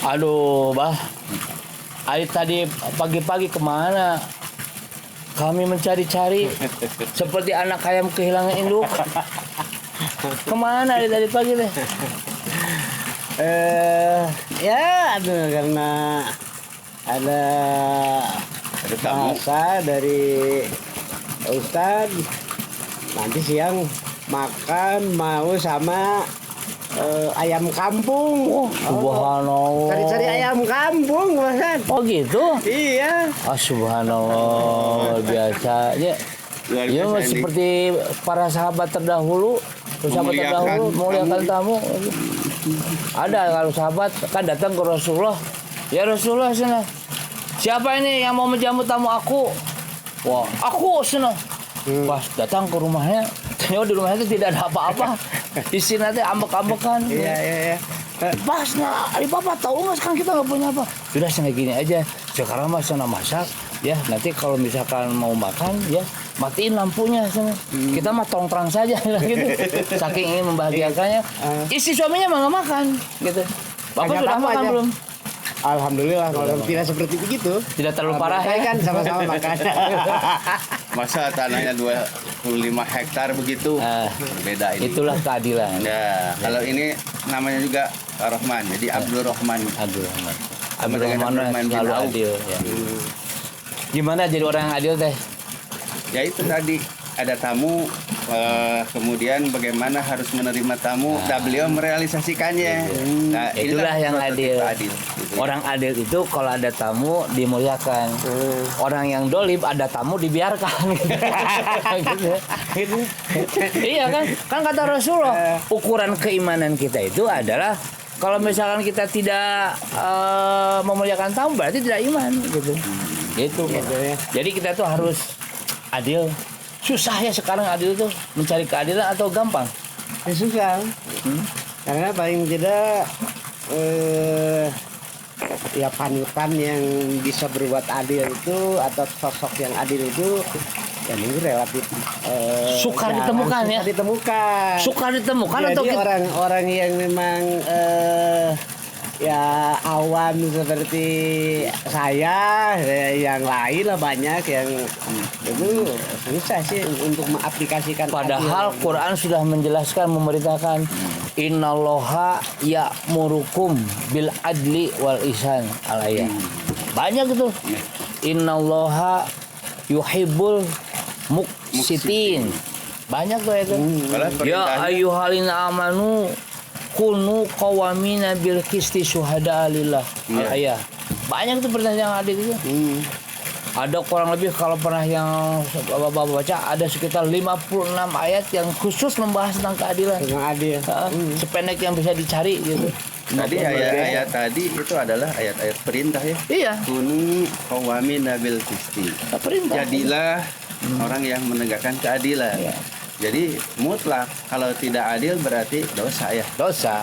Aduh, Bah. Ayo tadi pagi-pagi kemana? Kami mencari-cari seperti anak ayam kehilangan induk. Kemana tadi pagi deh? Ya aduh, karena ada bahasa dari Ustadz nanti siang makan mau sama ayam kampung. Oh, subhanallah. Cari-cari ayam kampung, Ustaz. Oh gitu? Iya. Ah, subhanallah, biasa. Ya, ya seperti para sahabat terdahulu, memuliakan tamu. Ada kalau sahabat kan datang ke Rasulullah. Ya Rasulullah sana. Siapa ini yang mau menjamu tamu aku? Wah, aku sana. Pas datang ke rumahnya, ternyata di rumahnya itu tidak ada apa-apa. Isi nanti ambek-ambekan. Iya. Pas nggak, Bapak tahu nggak sekarang kita nggak punya apa? Sudah sana gini aja. Sekarang mas sana masak, ya nanti kalau misalkan mau makan, ya matiin lampunya sana. Kita mah terang saja gitu. Saking ingin membahagiakannya. Istri suaminya mah nggak makan, gitu. Bapak sudah makan belum? Alhamdulillah kalau tidak seperti begitu. Tidak terlalu parah ya? Kan sama-sama makan. Masa tanahnya 25 hektar begitu? Beda ini. Itulah keadilan. Ya, kalau ini namanya juga Rahman. Jadi Abdul Rahman. Abdul Rahman. Sama Abdul dengan Rahman Abdurrahman bin selalu Auf. adil. Ya. Gimana jadi orang yang adil teh? Ya itu tadi ada tamu, kemudian bagaimana harus menerima tamu, dan beliau merealisasikannya. Nah, Itulah yang adil. Gitu. Orang adil itu kalau ada tamu dimuliakan. Orang yang dolim ada tamu dibiarkan. Gitu. Iya kan? Kan kata Rasulullah, ukuran keimanan kita itu adalah kalau misalkan kita tidak memuliakan tamu berarti tidak iman gitu. Gitu. Jadi kita tuh harus adil. Susah ya sekarang adil tuh mencari keadilan atau gampang? Ya susah. Karena paling tidak ya panutan yang bisa berbuat adil itu atau sosok yang adil itu ya ini relatif Sukar ditemukan ya. Sukar ditemukan Jadi atau orang-orang yang memang ya awam seperti saya, yang lain lah banyak yang itu susah sih untuk mengaplikasikan. padahal adil. Quran sudah menjelaskan memerintahkan innallaha ya'murukum bil adli wal ihsan al-ayat. Banyak itu. Innallaha yuhibbul muqsitin. Banyak tuh itu. Ya ayyuhallina amanu kunu qawamina bil qisti syuhada lillah. Al-ayat. Banyak tuh pertanyaan adil itu. Ada kurang lebih kalau pernah yang Bapak baca ada sekitar 56 ayat yang khusus membahas tentang keadilan. Tentang adil. Sependek yang bisa dicari gitu. Tadi ayat-ayat tadi itu adalah ayat-ayat perintah ya. Iya. Kunu qawamina bil qisti. Perintah. Jadilah orang yang menegakkan keadilan. Iya. Jadi mutlak kalau tidak adil berarti dosa ya. Dosa.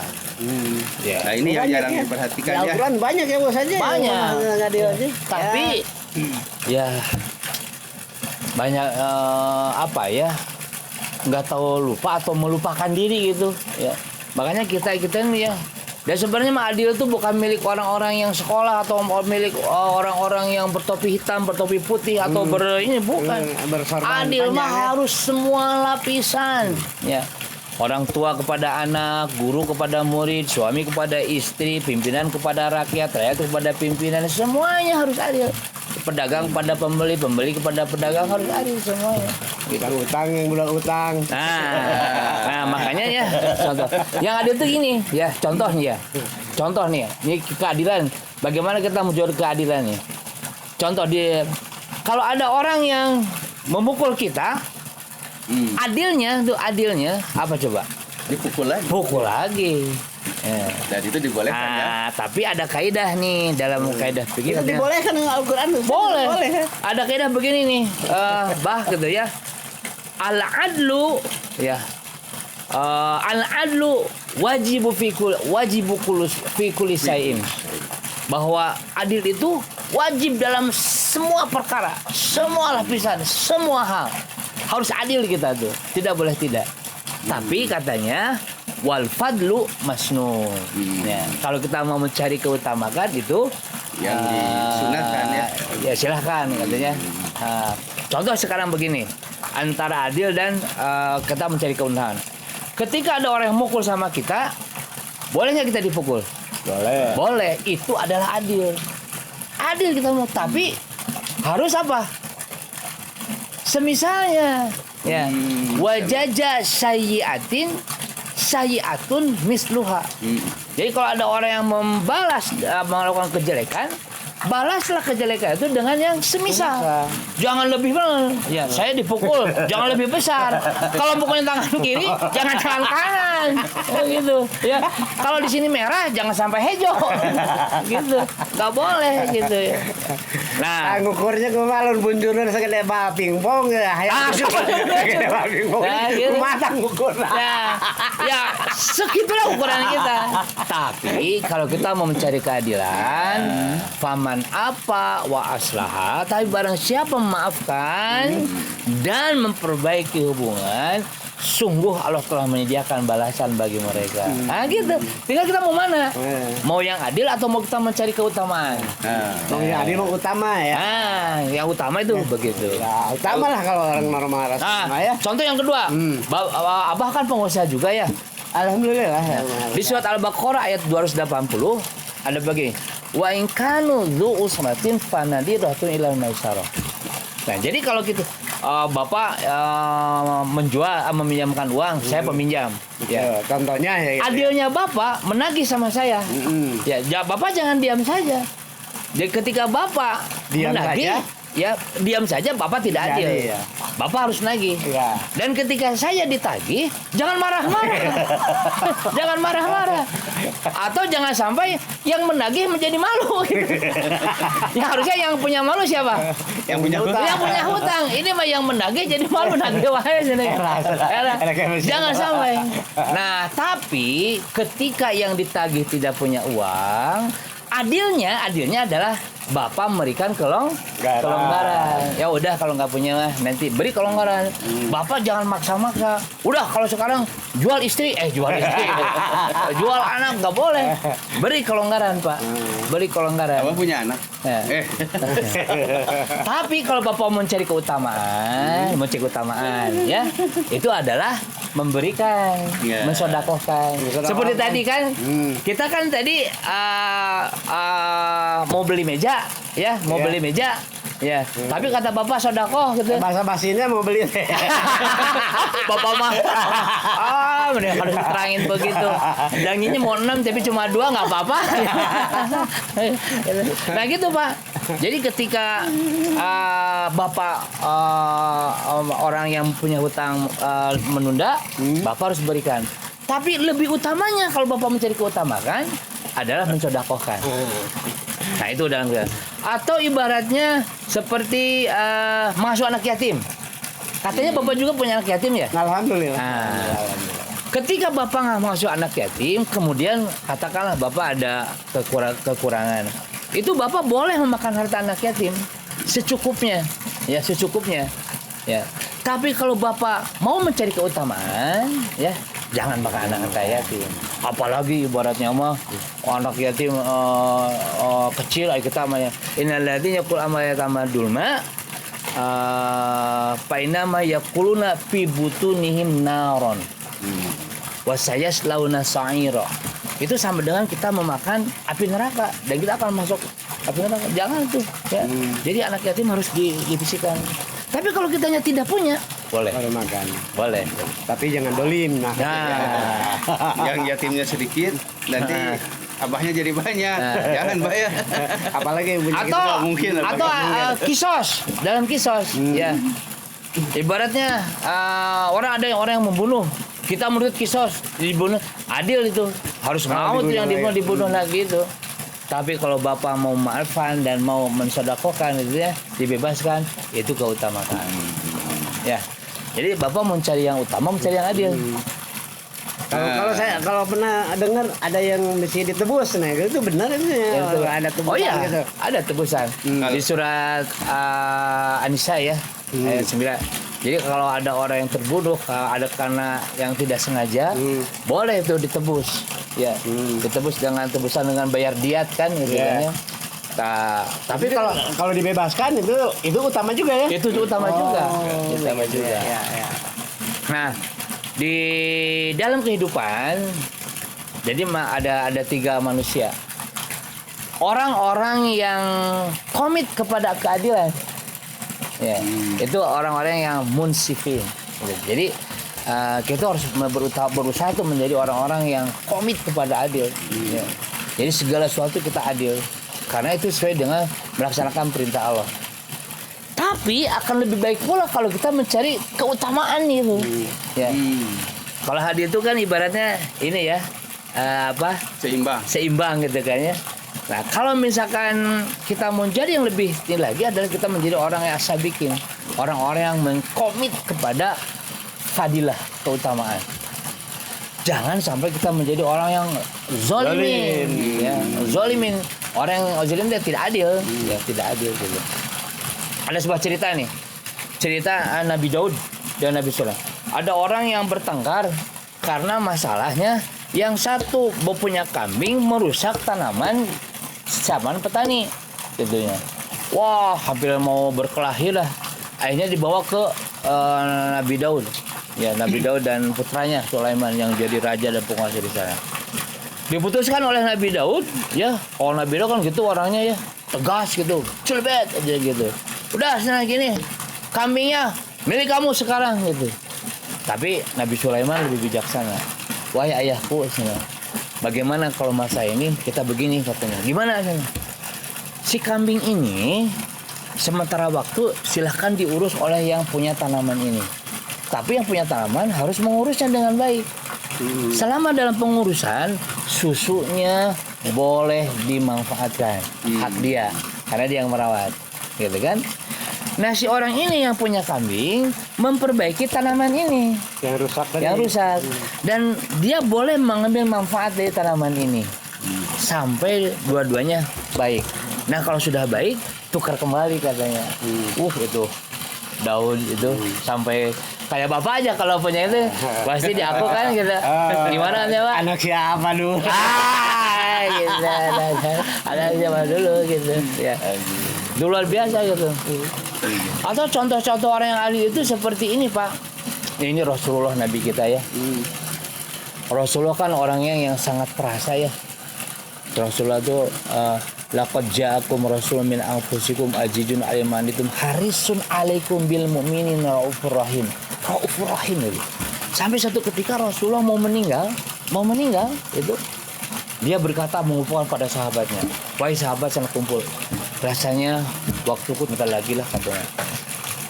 Ya. Nah ini yang jarang Di diperhatikan ya. Al-Quran banyak ya bos aja. Banyak. Yang adil aja. Tapi ya banyak apa ya? Nggak tahu lupa atau melupakan diri gitu. Ya. Makanya kita ini ya. Dan sebenarnya mah adil itu bukan milik orang-orang yang sekolah atau milik orang-orang yang bertopi hitam, bertopi putih atau ini bukan. Adil mah harus semua lapisan. Ya. Orang tua kepada anak, guru kepada murid, suami kepada istri, pimpinan kepada rakyat, rakyat kepada pimpinan, semuanya harus adil. Pedagang kepada pembeli, pembeli kepada pedagang harus adil semuanya. Kita utang yang bulan utang. Nah, makanya ya contoh. Yang adil tuh gini, ya contoh nih ya. Contoh nih, ini keadilan. Bagaimana kita menjual keadilan nih? Contoh kalau ada orang yang memukul kita, adilnya apa coba? Dipukul lagi. Pukul lagi. Ya. Dan itu dibolehkan ya. Tapi ada kaidah nih dalam kaidah Itu begini. dibolehkan dengan Al-Quran. Boleh. Ada kaidah begini nih, gitu ya. Al-adlu ya. Al-adlu wajibu fi kulli syai'in. Bahwa adil itu wajib dalam semua perkara, semua lapisan, semua hal. Harus adil kita tuh. Tidak boleh tidak. Tapi katanya wal fadlu masnun. Ya, kalau kita mau mencari keutamaan itu Yang disunatkan ya. Ya silahkan katanya. Contoh sekarang begini, antara adil dan kita mencari keutamaan. Ketika ada orang yang mukul sama kita, boleh nggak kita dipukul? Boleh. Boleh, itu adalah adil. Adil kita mau, tapi harus apa? Semisalnya, ya, wajaja sayyi'atin sayyi'atun misluha. Jadi kalau ada orang yang membalas melakukan kejelekan, balaslah kejelekan itu dengan yang semisal. Jangan lebih banget. Ya, saya dipukul, jangan lebih besar. Kalau pukulnya tangan kiri, jangan tangan kanan. Gitu. Ya. Kalau di sini merah, jangan sampai hijau. Gitu. Gak boleh gitu ya. Nah, ngukurnya kemalun bunjuran segede bal pingpong ya. Segede bal pingpong. Nah, gitu. Matang ngukur. ya segitulah ukuran kita. Tapi kalau kita mau mencari keadilan, faman apa wa aslaha, tapi barang siapa memaafkan dan memperbaiki hubungan, sungguh Allah telah menyediakan balasan bagi mereka. Nah gitu. Tinggal kita mau mana? Mau yang adil atau mau kita mencari keutamaan? Mau yang adil mau utama ya. Nah, yang utama itu begitu. Ya, utama lah kalau orang normal Nah, ya. contoh yang kedua, Abah kan pengusaha juga ya. Alhamdulillah. Di surat Al-Baqarah ayat 280 ada begini, wa in kanu dzu usratin fanadiratun ilal maisarah. Nah, jadi kalau gitu Bapak menjual meminjamkan uang, saya peminjam. Ya. Contohnya ya. Adilnya Bapak menagih sama saya. Ya, Bapak jangan diam saja. Jadi ketika Bapak Diam menagih, saja? ya diam saja, Bapak tidak adil. Jadi, ya. Bapak harus nagih. Ya. Dan ketika saya ditagih, jangan marah-marah. Jangan marah-marah. Atau jangan sampai yang menagih menjadi malu. Ya harusnya yang punya malu siapa? Yang punya hutang. Yang punya hutang. Ini mah yang menagih jadi malu, nagih wae sini. Jangan sampai. Nah, tapi ketika yang ditagih tidak punya uang, adilnya adalah Bapak memberikan kelonggaran. Ya udah, kalau nggak punya nanti beri kelonggaran. Bapak jangan maksa-maksa. Udah, kalau sekarang jual istri, jual jual anak nggak boleh. Beri kelonggaran, Pak. Beri kelonggaran. Abang punya anak? Ya. Tapi kalau Bapak mencari keutamaan, ya, itu adalah memberikan, Ya. mensodakohkan. Seperti tadi kan, kita kan tadi mau beli meja, ya, mau beli meja, ya. Tapi kata Bapak sodakoh gitu. Bahasa basinya mau beli. Bapak mah, mending harus terangin begitu. Janjinya mau 6 tapi cuma 2 nggak apa-apa. Nah gitu Pak. Jadi ketika Bapak orang yang punya hutang menunda, Bapak harus berikan. Tapi lebih utamanya kalau Bapak mencari keutamaan adalah mensodakohkan. Nah itu dalam atau ibaratnya seperti mengasuh anak yatim. Katanya Bapak juga punya anak yatim ya? Alhamdulillah. Nah, ketika Bapak nggak mengasuh anak yatim, kemudian katakanlah Bapak ada kekurangan, itu Bapak boleh memakan harta anak yatim secukupnya, ya secukupnya, ya. Tapi kalau Bapak mau mencari keutamaan, ya jangan makan anak yatim. Apalagi ibaratnya mah anak yatim kecil, kita mah ya. Innal ladzina yaqul amayatama dulma painama yaquluna fi butunihim naron. Wasayaslauna sa'ira. Itu sama dengan kita memakan api neraka dan kita akan masuk api neraka. Jangan tuh, ya. Jadi anak yatim harus dibersihkan. Tapi kalau kitanya tidak punya, boleh. Boleh makan. Boleh. Tapi jangan dolim. Nah. Yang yatimnya sedikit, nanti abahnya jadi banyak. Jangan bayar. Apalagi yang punya Atau mungkin, atau kisos, dalam kisos, ya. Ibaratnya orang yang membunuh, kita menurut kisos dibunuh, adil itu, harus maut yang dibunuh lagi itu. Tapi kalau Bapak mau memaafkan dan mau mensodakohkan itu ya, dibebaskan, itu keutamaan. Ya. Jadi Bapak mencari yang utama, mencari yang adil. Kalau pernah dengar ada yang mesti ditebus, nah itu benar itu ya. Ada tebusan. Oh iya, gitu. ada tebusan. Di surat An-Nisa ya, ayat 9. Jadi kalau ada orang yang terbunuh, ada karena yang tidak sengaja, boleh itu ditebus. Ya, ditebus dengan tebusan dengan bayar diat kan gitu kan ya. Tapi kalau dibebaskan itu utama juga ya. itu utama juga. Utama juga. Ya. Nah, di dalam kehidupan jadi ada 3 manusia. Orang-orang yang komit kepada keadilan. Ya, itu orang-orang yang munsifin. Jadi kita harus berusaha tuh menjadi orang-orang yang komit kepada adil. Ya. Jadi segala sesuatu kita adil. Karena itu sesuai dengan melaksanakan perintah Allah. Tapi akan lebih baik pula kalau kita mencari keutamaan itu. Ya. Kalau adil itu kan ibaratnya ini ya, seimbang gitu kan ya. Nah, kalau misalkan kita mau jadi yang lebih tinggi lagi adalah kita menjadi orang yang asabikin, orang-orang yang mengkomit kepada fadilah, keutamaan. Jangan sampai kita menjadi orang yang zolimin, ya, zolimin. Orang yang zolim dia tidak adil, ya tidak adil gitu. Ada sebuah cerita nih, cerita Nabi Daud dan Nabi Sulaiman. Ada orang yang bertengkar karena masalahnya yang satu punya kambing merusak tanaman zaman petani tentunya. Wah, hampir mau berkelahi lah. Akhirnya dibawa ke Nabi Daud. Ya, Nabi Daud dan putranya Sulaiman yang jadi raja dan penguasa di sana. Diputuskan oleh Nabi Daud, ya. Kalau Nabi Daud kan gitu orangnya ya, tegas gitu, celebet aja gitu. Udah, sana gini. Kambingnya milik kamu sekarang gitu. Tapi Nabi Sulaiman lebih bijaksana. Wahai ayahku, bagaimana kalau masa ini kita begini katanya. Gimana katanya? Si kambing ini sementara waktu silahkan diurus oleh yang punya tanaman ini. Tapi yang punya tanaman harus mengurusnya dengan baik. Selama dalam pengurusan, susunya boleh dimanfaatkan. Hak dia, karena dia yang merawat. Gitu kan? Nah, si orang ini yang punya kambing memperbaiki tanaman ini yang rusak tadi. Yang rusak. Dan dia boleh mengambil manfaat dari tanaman ini sampai dua-duanya baik. Nah, kalau sudah baik, tukar kembali katanya. Itu Daud itu sampai kayak bapak aja kalau punya itu pasti diaku kan gitu. Gimana nih Pak? Anak siapa dulu? Gitu. Anak siapa dulu gitu. Ya. Luar biasa gitu. Atau contoh-contoh orang yang ahli itu seperti ini Pak. Ini Rasulullah Nabi kita ya. Rasulullah kan orangnya yang sangat perasa ya. Rasulullah itu laqad ja'akum rasulun min anfusikum azizun 'alaihi ma anittum harisun 'alaikum bil mu'minina raufur rahim. Raufur rahim itu. Sampai satu ketika Rasulullah mau meninggal itu dia berkata mengumpulkan pada sahabatnya, "Wahai sahabat, sangat kumpul. Rasanya waktuku bentar lagi lah," katanya.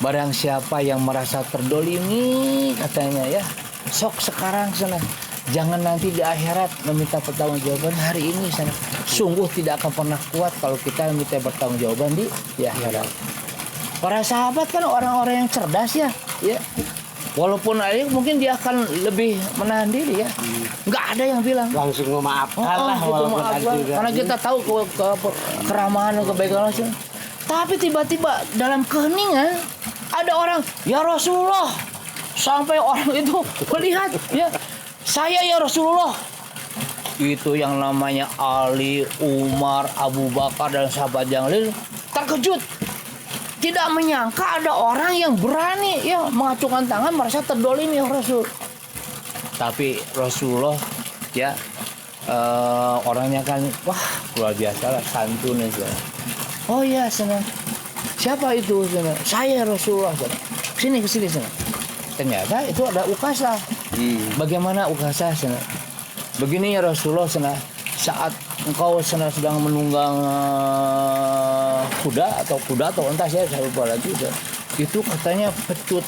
"Barang siapa yang merasa terdolimi," katanya ya, "sok sekarang sana. Jangan nanti di akhirat meminta pertanggungjawaban hari ini sana. Sungguh tidak akan pernah kuat kalau kita meminta pertanggungjawaban di akhirat." Para sahabat kan orang-orang yang cerdas ya. Walaupun mungkin dia akan lebih menahan diri ya. Nggak ada yang bilang Langsung memaafkan lah walaupun ada juga. karena kita tahu keramahan dan kebaikan Rasul. Tapi tiba-tiba dalam keheningan ada orang, "Ya Rasulullah." Sampai orang itu melihat ya, "Saya ya Rasulullah." Itu yang namanya Ali, Umar, Abu Bakar dan sahabat yang lain terkejut. Tidak menyangka ada orang yang berani ya mengacungkan tangan merasa terdolimi ya Rasul. Tapi Rasulullah ya orangnya kan wah luar biasa lah, santun itu. "Oh ya senang. Siapa itu?" Senang. "Saya Rasulullah." Sini sana. Ternyata itu ada Ukasha. Bagaimana Ukasha sana? Begini ya Rasulullah sana. Saat engkau sedang menunggang kuda atau unta saya lupa lagi itu katanya pecut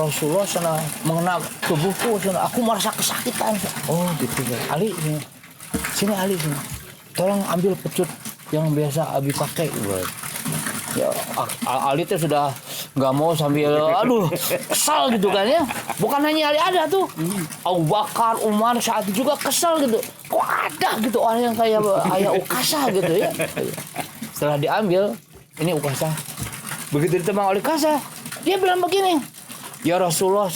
Rasulullah sana mengenai tubuhku sana. Aku merasa kesakitan. Oh gitu ya. Ali sini Ali sini. Tolong ambil pecut yang biasa Abi pakai. Ya, Ali itu sudah nggak mau sambil kesal gitu kan ya. Bukan hanya Ali, ada tuh Abu Bakar, Umar saat itu juga kesal gitu. Kok ada gitu orang yang kayak Ukasha gitu ya. Setelah diambil ini Ukasha, begitu ditembak oleh Ukasha, dia bilang begini, Ya Rasulullah,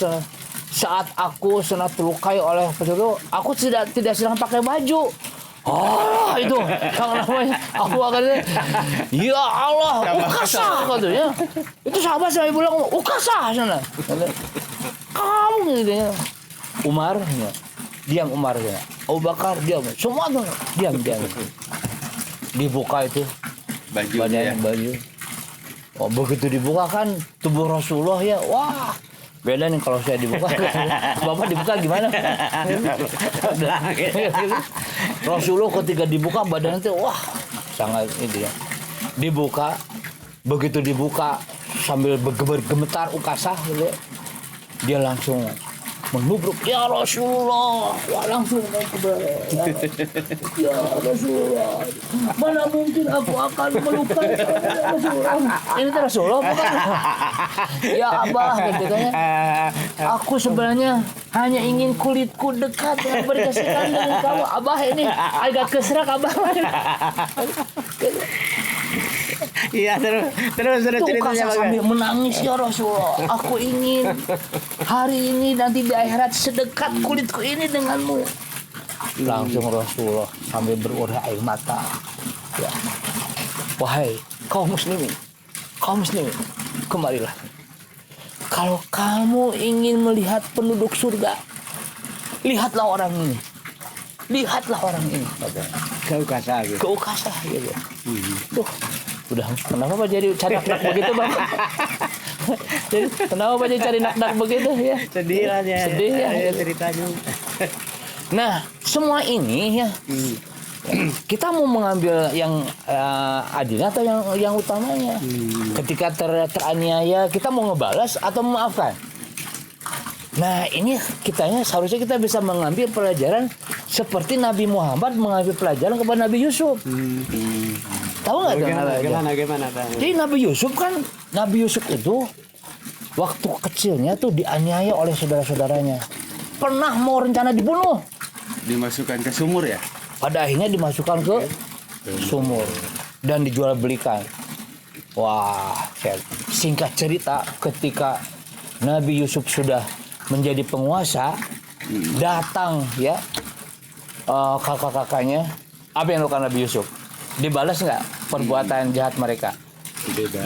saat aku senat terlukai oleh pencuri, aku tidak sedang pakai baju. Oh itu yang namanya aku akan ya Allah ukasah katanya. Itu sahabat saya bilang ukasah sana. Kamu gitu ya. Umar ya. Diam Umar ya. Abu Bakar diam. Semua tuh diam. Dibuka itu Bajunya. baju. Oh, begitu dibuka kan tubuh Rasulullah ya. Wah. Beda nih kalau saya dibuka. Bapak dibuka gimana? Rasulullah ketika dibuka badannya itu wah sangat itu ya. Dibuka, begitu dibuka sambil bergemetar ukasah gitu ya. Dia langsung menubruk ya Rasulullah. Wah langsung ya Rasulullah. Mana mungkin aku akan melukai Rasulullah. Ini Rasulullah bukan? Ya Abah katanya. Aku sebenarnya hanya ingin kulitku dekat yang berdasarkan dengan kamu. Abah ini agak keserak Abah. Iya terus ceritanya sambil menangis ya Rasulullah. Aku ingin hari ini nanti di akhirat sedekat kulitku ini denganmu. Langsung Rasulullah sambil berurai air mata. Ya. Wahai kaum muslimin, kemarilah. Kalau kamu ingin melihat penduduk surga, lihatlah orang ini. Keukasah gitu. Keukasah gitu. Duh, udah kenapa Pak jadi cari nak begitu Bang? Jadi kenapa Pak jadi cari nak begitu ya? Sedih lah ya. Sedih ya. Ceritanya. Nah, semua ini ya. Kita mau mengambil yang adil atau yang utamanya. Ketika teraniaya, kita mau ngebalas atau memaafkan. Nah, ini seharusnya kita bisa mengambil pelajaran seperti Nabi Muhammad mengambil pelajaran kepada Nabi Yusuf. Tahu nggak Gimana? Jadi Nabi Yusuf itu waktu kecilnya tuh dianiaya oleh saudara-saudaranya. Pernah mau rencana dibunuh. Dimasukkan ke sumur ya? Pada akhirnya dimasukkan ke sumur dan dijual belikan. Wah, singkat cerita ketika Nabi Yusuf sudah menjadi penguasa, datang ya kakak-kakaknya. Apa yang dilakukan Nabi Yusuf? Dibalas nggak perbuatan jahat mereka?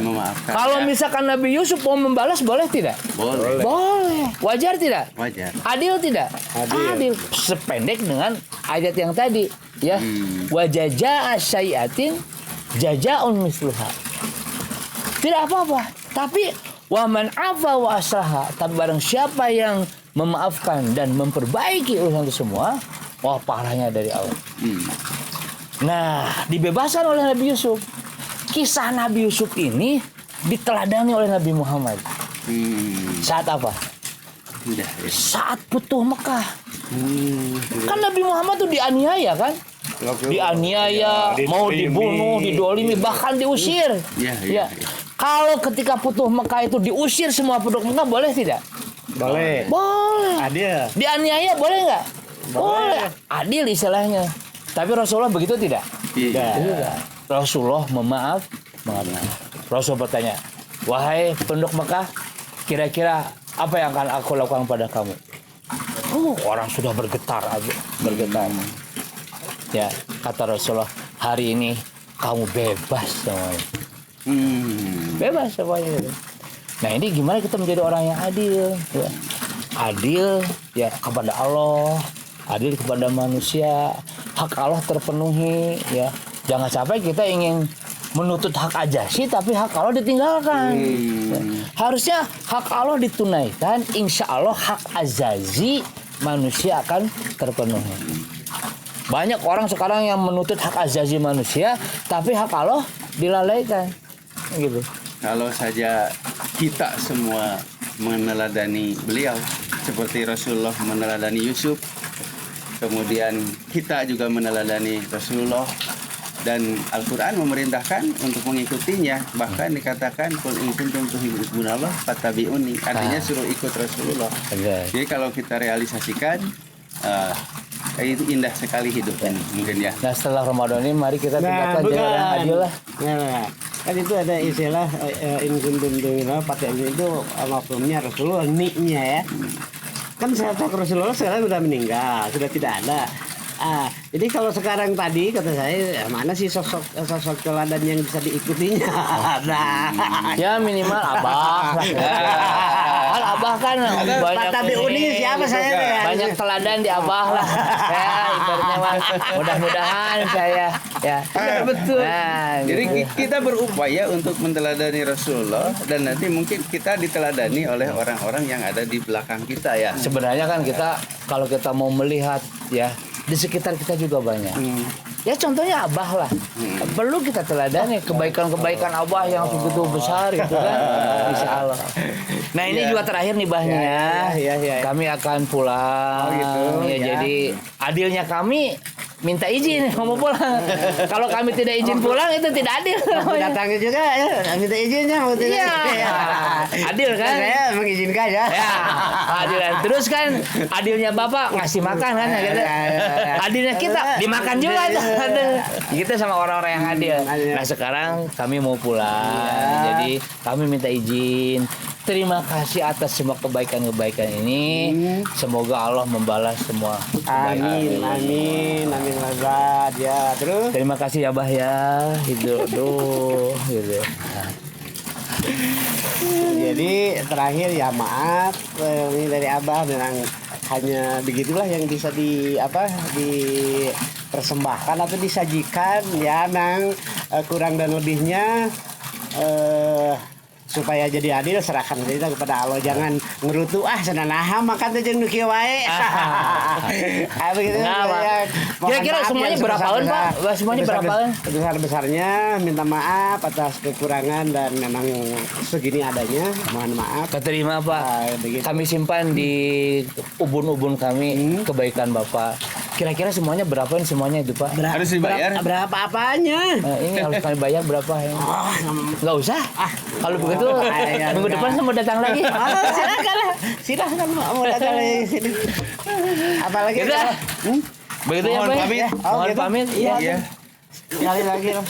Memaafkan. Kalau misalkan Nabi Yusuf mau membalas, boleh tidak? Boleh. Boleh. Wajar tidak? Wajar. Adil tidak? Adil. Sependek dengan ayat yang tadi, ya. Wa jazaa'a sayyi'atin jazaa'un misluha. Tidak apa-apa. Tapi wa man 'afa wa aslaha, tapi barang siapa yang memaafkan dan memperbaiki urusan itu semua, wah pahalanya dari Allah. Nah, dibebaskan oleh Nabi Yusuf. Kisah Nabi Yusuf ini diteladani oleh Nabi Muhammad. Saat apa? Saat Futuh Mekah. Kan Nabi Muhammad tuh dianiaya kan? Dianiaya, mau dibunuh, didolimi, bahkan diusir. Ya. Kalau ketika Futuh Mekah itu diusir semua penduduk Mekah, boleh tidak? Boleh. Adil. Dianiaya boleh nggak? Boleh. Adil istilahnya. Tapi Rasulullah begitu tidak? Tidak. Rasulullah memaafkan. Rasul bertanya, wahai penduduk Mekah, kira-kira apa yang akan aku lakukan pada kamu? Orang sudah bergetar. Ya, kata Rasulullah, hari ini kamu bebas semuanya. Bebas semuanya. Nah, ini gimana kita menjadi orang yang adil? Ya. Adil ya kepada Allah, adil kepada manusia, hak Allah terpenuhi. Ya, jangan sampai kita ingin menuntut hak ajasi tapi hak Allah ditinggalkan. Ya. Harusnya hak Allah ditunaikan, insya Allah hak azazi manusia akan terpenuhi. Banyak orang sekarang yang menuntut hak azazi manusia tapi hak Allah dilalaikan. Gitu. Kalau saja kita semua meneladani beliau seperti Rasulullah meneladani Yusuf, kemudian kita juga meneladani Rasulullah, dan Al-Quran memerintahkan untuk mengikutinya. Bahkan dikatakan qul in kuntum tuhibbunallah fattabi'uni, artinya suruh ikut Rasulullah. Jadi kalau kita realisasikan itu indah sekali hidup ini mungkin ya. Nah, setelah Ramadan ini mari kita tingkatkan jadi orang adil lah. Kan itu ada istilah in kuntum tu'minuna pakai itu mafhumnya Rasulullah niknya ya. Kan sosok Rasulullah sekarang sudah meninggal, sudah tidak ada. Jadi kalau sekarang tadi kata saya mana sih sosok teladan yang bisa diikutinya? Nah, Ya minimal abah lah. Kan abah kan banyak Pak Uni siapa saya ya? banyak teladan di abah lah. Ya ibaratnya mah mudah-mudahan saya ya. Betul. Nah, Jadi gitu. kita berupaya untuk menteladani Rasulullah dan nanti mungkin kita diteladani oleh orang-orang yang ada di belakang kita ya. Sebenarnya kan kita kalau kita mau melihat ya di sekitar kita juga banyak. Ya contohnya abah lah. Perlu kita teladani kebaikan-kebaikan abah yang begitu besar itu kan. Insya Allah. Nah ini juga terakhir nih bahnya. Ya. Kami akan pulang. Oh, gitu, Ya, ya. jadi adilnya kami minta izin mau pulang. Kalau kami tidak izin pulang itu tidak adil. Datangnya juga ya, minta izinnya mau tidak. Iya. Adil kan? Saya mengizinkan ya. Ya, adilan. Terus kan adilnya Bapak ngasih makan kan gitu. Adilnya kita dimakan juga tuh. Kita sama orang-orang yang adil. Nah, sekarang kami mau pulang. Jadi kami minta izin. Terima kasih atas semua kebaikan-kebaikan ini. Semoga Allah membalas semua kebaikan. Amin Lazat ya. Terus Terima kasih ya Bah ya. Gitu. Gitu. jadi terakhir ya maaf ini dari Abah memang hanya begitulah yang bisa dipersembahkan atau disajikan ya nang kurang dan lebihnya supaya jadi adil serahkan kita kepada Allah, jangan ngerutu sananaha makan teh jeung nu kieu wae. Begitu Nah, Pak. ya. Mohon Kira-kira maaf semuanya yang berapa tahun, Pak? Semuanya berapa tahun? Sebesar-besarnya minta maaf atas kekurangan dan memang segini adanya, mohon maaf. Keterima Pak. Begitu. Kami simpan di ubun-ubun kami kebaikan Bapak. Kira-kira semuanya berapa ini semuanya itu Pak? Harus dibayar. Berapa apanya? Ini harus kami bayar berapa ya? Nggak usah. Kalau begitu minggu depan saya mau datang lagi. Silakan mau datang lagi sini. Apalagi Yaudah. Begitu ya Mohon Pak. pamit. Mohon gitu. pamit. Iya. Iya. Sekali lagi loh.